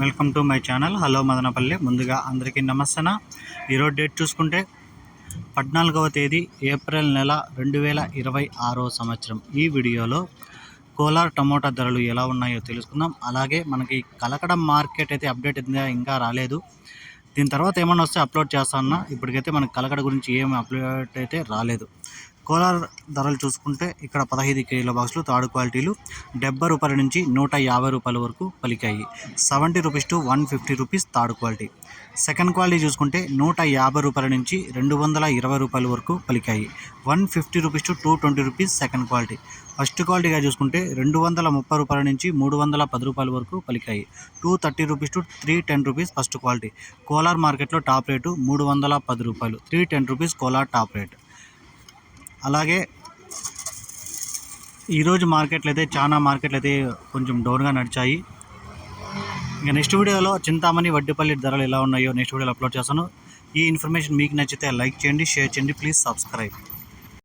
Welcome to my channel hello Madanapalle. ముందుగా అందరికీ నమస్తన. ఈరోజు డేట్ చూసుకుంటే 14వ తేదీ ఏప్రిల్ నెల 2026 సంవత్సరం. ఈ వీడియోలో కోలార్ టమోటా ధరలు ఎలా ఉన్నాయో తెలుసుకుందాం. అలాగే మనకి కలకడం మార్కెట్ అయితే అప్డేట్ ఇంకా రాలేదు. దీని తర్వాత ఏమన్నా వస్తే అప్లోడ్ చేస్తాను. ఇప్పటికైతే మనకి కలకడ గురించి ఏమి అప్డేట్ అయితే రాలేదు. కోలార్ ధరలు చూసుకుంటే ఇక్కడ 15 కేజీల బాక్సులు థర్డ్ క్వాలిటీలు 70 రూపాయల నుంచి 150 రూపాయల వరకు పలికాయి. 70 rupees to 150 rupees third quality. Second quality చూసుకుంటే 150 రూపాయల నుంచి 220 రూపాయల వరకు పలికాయి. 150 rupees to 220 rupees second quality. First క్వాలిటీగా చూసుకుంటే 230 రూపాయల నుంచి 310 రూపాయల వరకు పలికాయి. 230 rupees to 310 rupees first quality. Kolar మార్కెట్లో టాప్ రేటు 310 రూపాయలు. 310 రూపీస్ కోలార్ టాప్ రేట్. అలాగే ఈరోజు మార్కెట్లు అయితే చాలా మార్కెట్లు అయితే కొంచెం డౌన్గా నడిచాయి. ఇంకా నెక్స్ట్ వీడియోలో చింతామణి వడ్డిపల్లి ధరలు ఎలా ఉన్నాయో నెక్స్ట్ వీడియోలో అప్లోడ్ చేస్తాను. ఈ ఇన్ఫర్మేషన్ మీకు నచ్చితే లైక్ చేయండి, షేర్ చేయండి, ప్లీజ్ సబ్స్క్రైబ్.